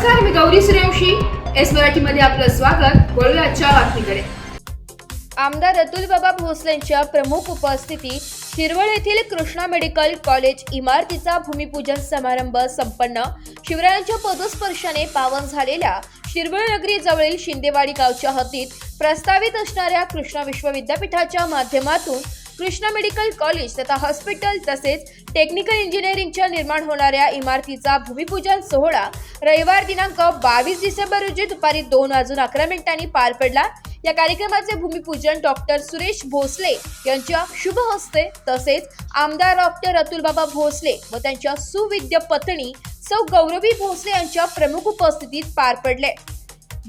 नमस्कार, मी गौरी सूर्यवंशी. एस मराठीमध्ये आपलं स्वागत. वळूया आजच्या बातमीकडे. आमदार अतुलबाबा भोसलेंच्या प्रमुख उपस्थितीत शिरवळ येथील कृष्णा मेडिकल कॉलेज इमारतीचा भूमिपूजन समारंभ संपन्न. शिवरायांच्या पदस्पर्शाने पावन झालेल्या शिरवळ नगरी जवळील शिंदेवाडी गावच्या हद्दीत प्रस्तावित असणाऱ्या कृष्णा विश्वविद्यापीठाच्या माध्यमातून कृष्णा मेडिकल कॉलेज तथा हॉस्पिटल तसेच टेक्निकल इंजिनिअरिंगच्या निर्माण होणाऱ्या इमारतीचा भूमिपूजन सोहळा रविवार दिनांक 22 डिसेंबर रोजी दुपारी 2:11 पार पडला. या कार्यक्रमाचे भूमिपूजन डॉक्टर सुरेश भोसले यांच्या शुभ हस्ते तसेच आमदार डॉक्टर अतुलबाबा भोसले व त्यांच्या सुविद्य पत्नी सौ गौरवी भोसले यांच्या प्रमुख उपस्थितीत पार पडले.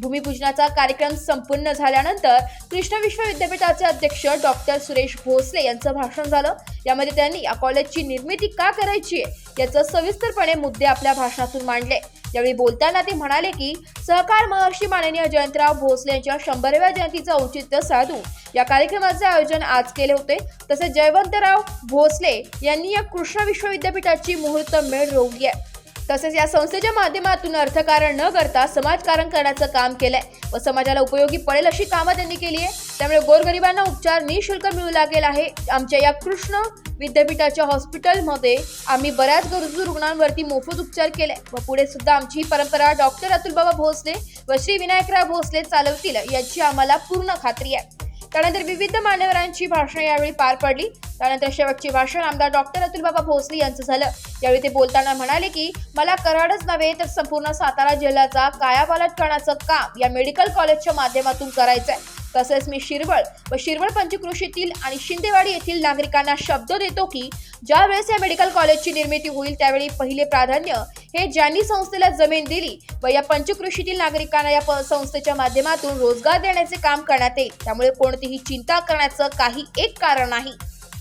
भूमिपूजनाचा कार्यक्रम संपूर्ण झाल्यानंतर कृष्णा विश्वविद्यापीठाचे अध्यक्ष डॉक्टर सुरेश भोसले यांचं भाषण झालं. यामध्ये त्यांनी या कॉलेजची निर्मिती का करायची आहे याचं सविस्तरपणे मुद्दे आपल्या भाषणातून मांडले. यावेळी बोलताना ते म्हणाले की सहकार महर्षी माननीय जयंतराव भोसले यांच्या 100व्या जयंतीचं औचित्य साधून या कार्यक्रमाचे आयोजन आज केले होते. तसेच जयवंतराव भोसले यांनी या कृष्णा विश्वविद्यापीठाची मुहूर्तमेढ रोवली आहे. तसेच या संस्थेच्या माध्यमातून अर्थकारण न करता समाजकारण करण्याचं काम केलंय व समाजाला उपयोगी पडेल अशी कामं त्यांनी केली आहे. त्यामुळे गोरगरिबांना उपचार निःशुल्क मिळू लागेल आहे. आमच्या या कृष्ण विद्यापीठाच्या हॉस्पिटलमध्ये आम्ही बऱ्याच गरजू रुग्णांवरती मोफत उपचार केले व पुढे सुद्धा आमची ही परंपरा डॉक्टर अतुलबाबा भोसले व श्री विनायकराव भोसले चालवतील याची आम्हाला पूर्ण खात्री आहे. त्यानंतर विविध मान्यवरांची भाषणे यावेळी पार पडली. त्यानंतर शेवटचे भाषण आमदार डॉक्टर अतुलबाबा भोसले यांचं झालं. यावेळी ते बोलताना म्हणाले की मला कराडच नव्हे तर संपूर्ण सातारा जिल्ह्याचा कायापालट करण्याचं काम या मेडिकल कॉलेजच्या माध्यमातून करायचंय. तसेच मी शिरवळ व शिरवळ पंचक्रोशीतील आणि शिंदेवाडी येथील नागरिकांना शब्द देतो की ज्या वेळेस या मेडिकल कॉलेजची निर्मिती होईल त्यावेळी पहिले प्राधान्य हे ज्यांनी संस्थेला जमीन दिली व या पंचक्रोशीतील नागरिकांना या संस्थेच्या माध्यमातून रोजगार देण्याचे काम करण्यात येईल. त्यामुळे कोणतीही चिंता करण्याचं काही एक कारण नाही.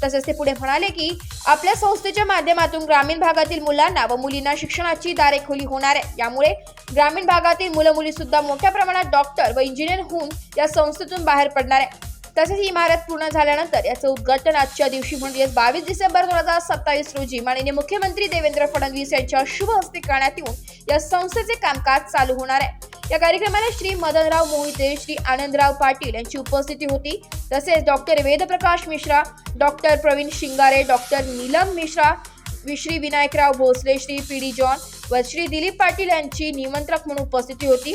तसेच ते पुढे म्हणाले की आपल्या संस्थेच्या माध्यमातून ग्रामीण भागातील मुलांना व मुलींना शिक्षणाची दारे खुली होणार आहे. यामुळे ग्रामीण भागातील मुलं मुली सुद्धा मोठ्या प्रमाणात डॉक्टर व इंजिनियर होऊन या संस्थेतून बाहेर पडणार आहे. तसेच ही इमारत पूर्ण झाल्यानंतर याचं उद्घाटन आजच्या दिवशी म्हणजे 22 डिसेंबर 2027 रोजी माननीय मुख्यमंत्री देवेंद्र फडणवीस यांच्या शुभ हस्ते करण्यात येऊन या संस्थेचे कामकाज चालू होणार आहे. या कार्यक्रमाला श्री मदनराव मोहिते, श्री आनंदराव पाटील यांची उपस्थिती होती. तसेच doctor Vedprakash Mishra, doctor Pravin Shingare, doctor Neelam Mishra, Shri Vinayakrao Bhosale, Shri P D. John व श्री दिलीप पाटील यांची निमंत्रक म्हणून उपस्थिती होती.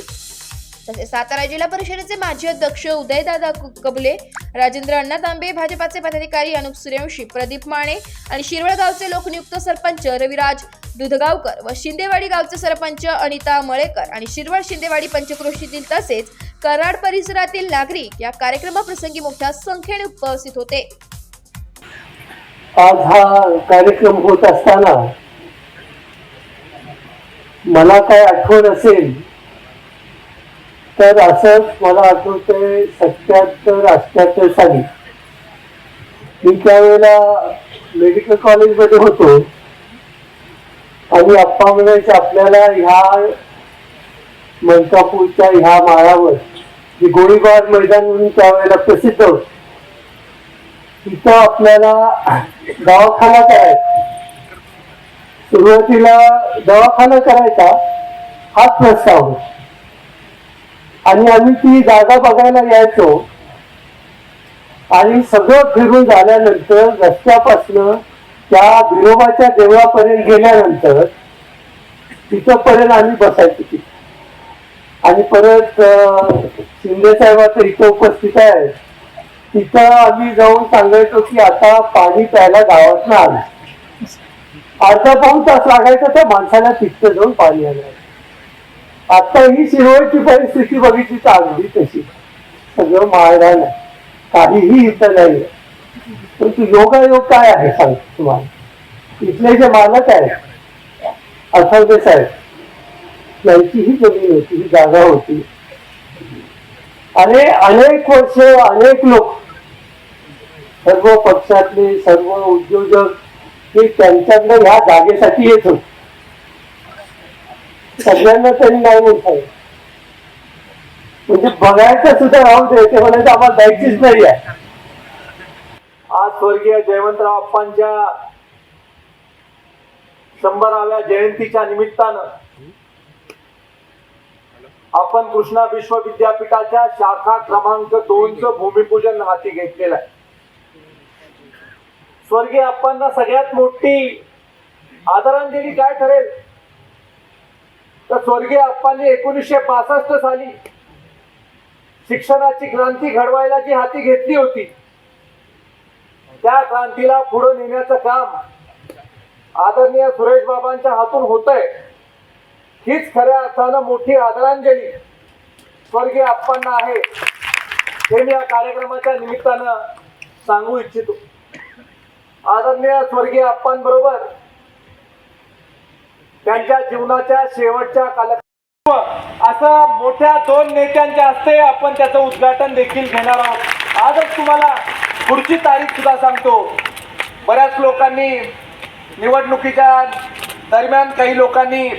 तसेच सातारा जिल्हा परिषदेचे माजी अध्यक्ष उदयदादा कबले, राजेंद्र अण्णा तांबे, भाजपाचे पदाधिकारी अनुप सूर्यवंशी, प्रदीप माने आणि शिरवळ गावचे लोकनियुक्त सरपंच रविराज दुधगावकर व शिंदेवाडी गावचे सरपंच अनिता मळेकर आणि शिरवळ शिंदेवाडी पंचक्रोशीतील तसेच कराड परिसरातील नागरिक या कार्यक्रमाप्रसंगी मोठ्या संख्येने उपस्थित होते. आज हा कार्यक्रम होत असताना मला काय आठवण असेल तर असंच मला आठवतंय 77-78 साली मी त्यावेळेला मेडिकल कॉलेजमध्ये होतो आणि अप्पा म्हणायचे आपल्याला ह्या मलकापूरच्या ह्या माळावर जे गोळीबार मैदान म्हणून त्यावेळेला प्रसिद्ध होत तिथं आपल्याला दवाखाना करायचा. सुरुवातीला दवाखाना करायचा हाच प्रस्ताव होता आणि आम्ही ती जागा बघायला यायचो आणि सगळं फिरून झाल्यानंतर रस्त्यापासनं त्या बिरोबाच्या देवळापर्यंत गेल्यानंतर तिथंपर्यंत आम्ही बसायचो तिथे. आणि परत शिंदे साहेब आता इथं उपस्थित आहे तिथं आम्ही जाऊन सांगायचो की आता पाणी प्यायला गावात ना आलं. अर्धा पाऊण तास लागायचा त्या माणसाला तिथं जाऊन पाणी आणायला. आता ही शिरवळची परिस्थिती बघितली तर अगदी तशी सगळं माळरान आहे, काहीही इथं नाही. परंतु योगायोग काय आहे सांग तुम्हाला. इथले जे मालक आहेत आठवले साहेब यांची ही जमीन होती, ही जागा होती आणि अनेक वर्ष अनेक लोक सर्व पक्षातले सर्व उद्योजक हे त्यांच्याकडे ह्या जागेसाठी येत होते. सगळ्यांना त्यांनी नाही म्हणता म्हणजे बघायचं सुद्धा राहू दे ते म्हणायचं आम्हाला जायचीच नाही आहे. आज स्वर्गीय जयवंतराव अप्पांच्या 100व्या जयंतीच्या निमित्तानं आपण कृष्णा विश्वविद्यापीठाच्या शाखा क्रमांक 2चं भूमिपूजन हाती घेतलेलं आहे. स्वर्गीय अप्पांना सगळ्यात मोठी आदरांजली काय ठरेल तर स्वर्गीय अप्पांनी 1962 साली शिक्षणाची क्रांती घडवायला जी हाती घेतली होती त्या क्रांतीला पुढे नेण्याचं काम आदरणीय सुरेश बाबांच्या हातून होतंय. हीच खऱ्या अर्थानं मोठी आदरांजली स्वर्गीय अप्पांना आहे हे मी या कार्यक्रमाच्या निमित्तानं सांगू इच्छितो. आदरणीय स्वर्गीय अप्पांबरोबर त्यांच्या जीवनाच्या शेवटच्या कालखंडात असं मोठ्या 2 नेत्यांच्या हस्ते आपण त्याचं उद्घाटन देखील घेणार आहोत. आजच तुम्हाला पुढची तारीख सुद्धा सांगतो. बऱ्याच लोकांनी निवडणुकीच्या दरम्यान काही लोकांनी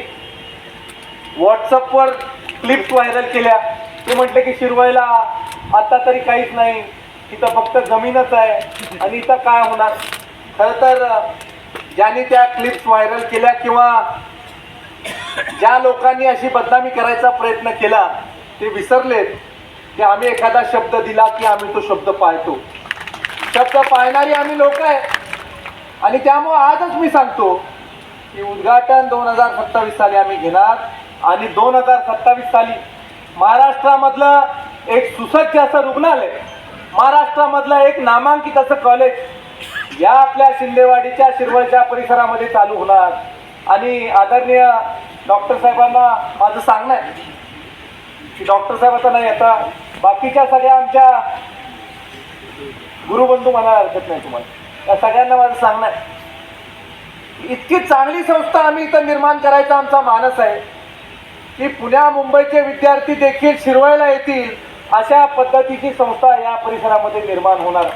व्हॉट्सअपवर क्लिप्स व्हायरल केल्या. ते म्हटले की शिरवळला आता तरी काहीच नाही, इथं फक्त जमीनच आहे आणि इथं काय होणार. खरं तर ज्यांनी त्या क्लिप्स व्हायरल केल्या किंवा ज्या लोकांनी अशी बदनामी करायचा प्रयत्न केला ते विसरलेत की आम्ही एखादा शब्द दिला की आम्ही तो शब्द पाळतो. शब्द पाळणारी आम्ही लोक आहे आणि त्यामुळे आजच मी सांगतो की उद्घाटन 2027 साली आम्ही घेणार आणि 2027 साली महाराष्ट्रामधलं एक सुसज्ज असं रुग्णालय, महाराष्ट्रामधलं एक नामांकित असं कॉलेज या आपल्या शिंदेवाडीच्या शिरवळच्या परिसरामध्ये चालू होणार. आणि आदरणीय डॉक्टर साहेबांना माझं सांगणं आहे की डॉक्टर साहेब आता नाही, आता बाकीच्या सगळ्या आमच्या गुरुबंधू म्हणायला हरकत नाही तुम्हाला, त्या सगळ्यांना माझं सांगणं आहे इतकी चांगली संस्था आम्ही इथं निर्माण करायचा आमचा मानस आहे की पुण्या मुंबईचे विद्यार्थी देखील शिरवळला येतील अशा पद्धतीची संस्था या परिसरामध्ये निर्माण होणार.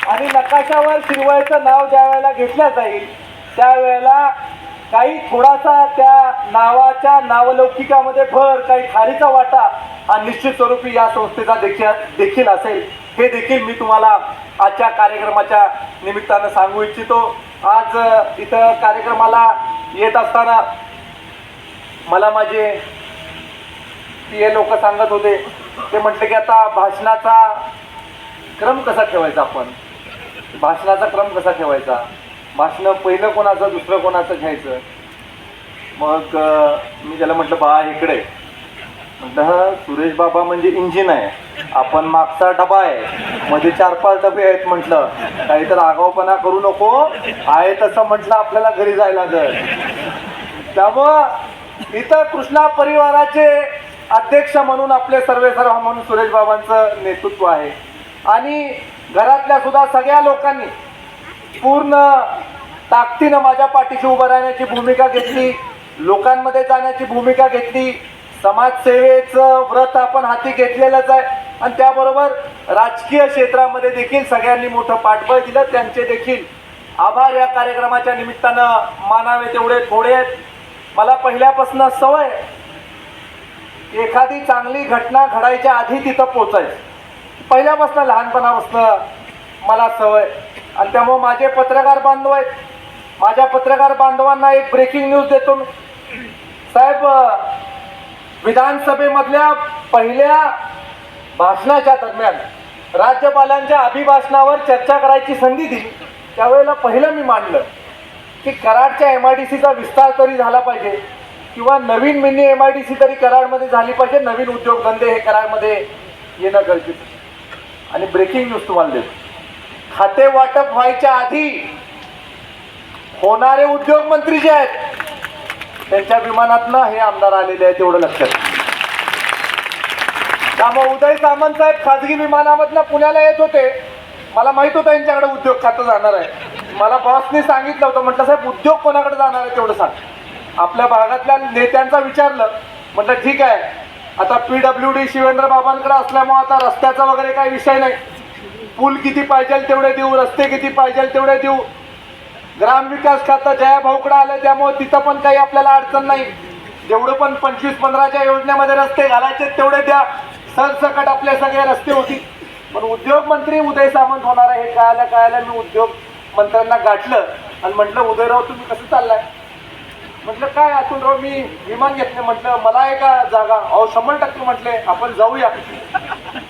आणि नकाशावर शिरवळचं नाव ज्या वेळेला घेतलं जाईल त्यावेळेला काही थोडासा त्या नावाच्या नावलौकिकामध्ये भर, काही खारीचा वाटा हा निश्चित स्वरूपी या संस्थेचा देखील असेल. हे देखील मी तुम्हाला आजच्या कार्यक्रमाच्या निमित्तानं सांगू इच्छितो. आज इथं कार्यक्रमाला येत असताना मला माझे PA लोक सांगत होते, ते म्हटले की आता भाषणाचा क्रम कसा ठेवायचा, आपण भाषणाचा क्रम कसा ठेवायचा, भाषण पहिलं कोणाचं दुसरं कोणाचं घ्यायचं. मग मी त्याला म्हटलं बा इकडे, म्हटलं सुरेश बाबा म्हणजे इंजिन आहे, आपण मागचा डबा आहे, मध्ये 4-5 डबे आहेत. म्हटलं काही तर आगाऊपणा करू नको, आहे तसं म्हटलं आपल्याला घरी जायला लागेल. त्यामुळं इथं कृष्णा परिवाराचे अध्यक्ष म्हणून आपले सर्वेसर्वा म्हणून सुरेश बाबांचं नेतृत्व आहे आणि घरातल्या सुद्धा सगळ्या लोकांनी पूर्ण ताकदीनं माझ्या पाठीशी उभं राहण्याची भूमिका घेतली, लोकांमध्ये जाण्याची भूमिका घेतली. समाजसेवेचं व्रत आपण हाती घेतलेलंच आहे आणि त्याबरोबर राजकीय क्षेत्रामध्ये देखील सगळ्यांनी मोठं पाठबळ दिलं. त्यांचे देखील आभार या कार्यक्रमाच्या निमित्तानं मानावे तेवढे थोडे आहेत. मला पहिल्यापासून सवय एखादी चांगली घटना घडायच्या आधी तिथं पोचायचं, पहिल्यापासून लहानपणापासून मला सवय. आणि त्यामुळे माझे पत्रकार बांधव आहेत, माझ्या पत्रकार बांधवांना एक ब्रेकिंग न्यूज देतो मी. साहेब, विधानसभेमधल्या पहिल्या भाषणाच्या दरम्यान राज्यपालांच्या अभिभाषणावर चर्चा करायची संधी दिली, त्यावेळेला पहिलं मी मांडलं की कराडच्या MIDCचा विस्तार तरी झाला पाहिजे किंवा नवीन मिनी MIDC तरी कराडमध्ये झाली पाहिजे, नवीन उद्योगधंदे हे कराडमध्ये येणं गरजेचं. आणि ब्रेकिंग न्यूज तुम्हाला देतो, खाते वाटप व्हायच्या आधी होणारे उद्योगमंत्री जे आहेत त्यांच्या विमानातनं हे आमदार आलेले आहेत, एवढं लक्षात. त्यामुळे उदय सामंत साहेब खाजगी विमानामधनं पुण्याला येत होते, मला माहित होतं यांच्याकडे उद्योग खातं जाणार आहे. मला बॉसने सांगितलं होतं, म्हटलं साहेब उद्योग कोणाकडे जाणार आहे तेवढं सांग. आपल्या भागातल्या नेत्यांचा विचारलं, म्हटलं ठीक आहे, आता PWD शिवेंद्र बाबांकडे असल्यामुळे आता रस्त्याचा वगैरे काही विषय नाही, पूल किती पाहिजे तेवढे देऊ, रस्ते किती पाहिजे तेवढे देऊ. ग्रामविकास खातं जयाभाऊकडे आलं त्यामुळे तिथं पण काही आपल्याला अडचण नाही, जेवढं पण 25-15च्या योजनेमध्ये रस्ते घालायचे तेवढे द्या, सरसकट आपले सगळे रस्ते होती. पण उद्योग मंत्री उदय सामंत होणार आहे हे कळायला मी उद्योग मंत्र्यांना गाठलं आणि म्हटलं उदयराव तुम्ही कसं चाललाय. म्हटलं काय अतुलराव मी विमान घेतले, म्हटलं मला आहे का जागा? अहो 100% म्हटले आपण जाऊया.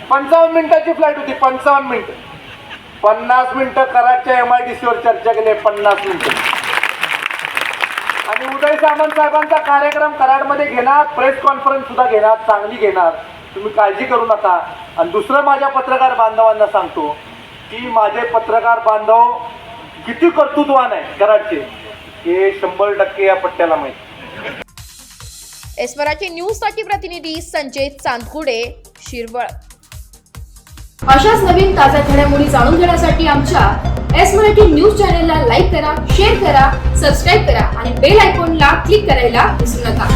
55 मिनिटाची फ्लाईट होती, 55 मिनिटं. 50 मिनिटं कराडच्या MIDC वर चर्चा केली, 50 मिनिटं. आणि उदय सामंत साहेबांचा कार्यक्रम कराडमध्ये घेणार, प्रेस कॉन्फरन्स सुद्धा घेणार, चांगली घेणार, तुम्ही काळजी करू नका. आणि दुसरं माझ्या पत्रकार बांधवांना सांगतो की माझे पत्रकार बांधव किती कर्तृत्वान आहे कराडचे, हे 100% या पट्ट्याला माहिती. एस मराठी न्यूजसाठी प्रतिनिधी संजय चांदकुडे, शिरवळ. अशाच नवीन ताज्या घडामोडी जाणून घेण्यासाठी आमच्या एस मराठी न्यूज चॅनलला लाईक करा, शेअर करा, सबस्क्राईब करा आणि बेल आयकॉनला क्लिक करायला विसरू नका.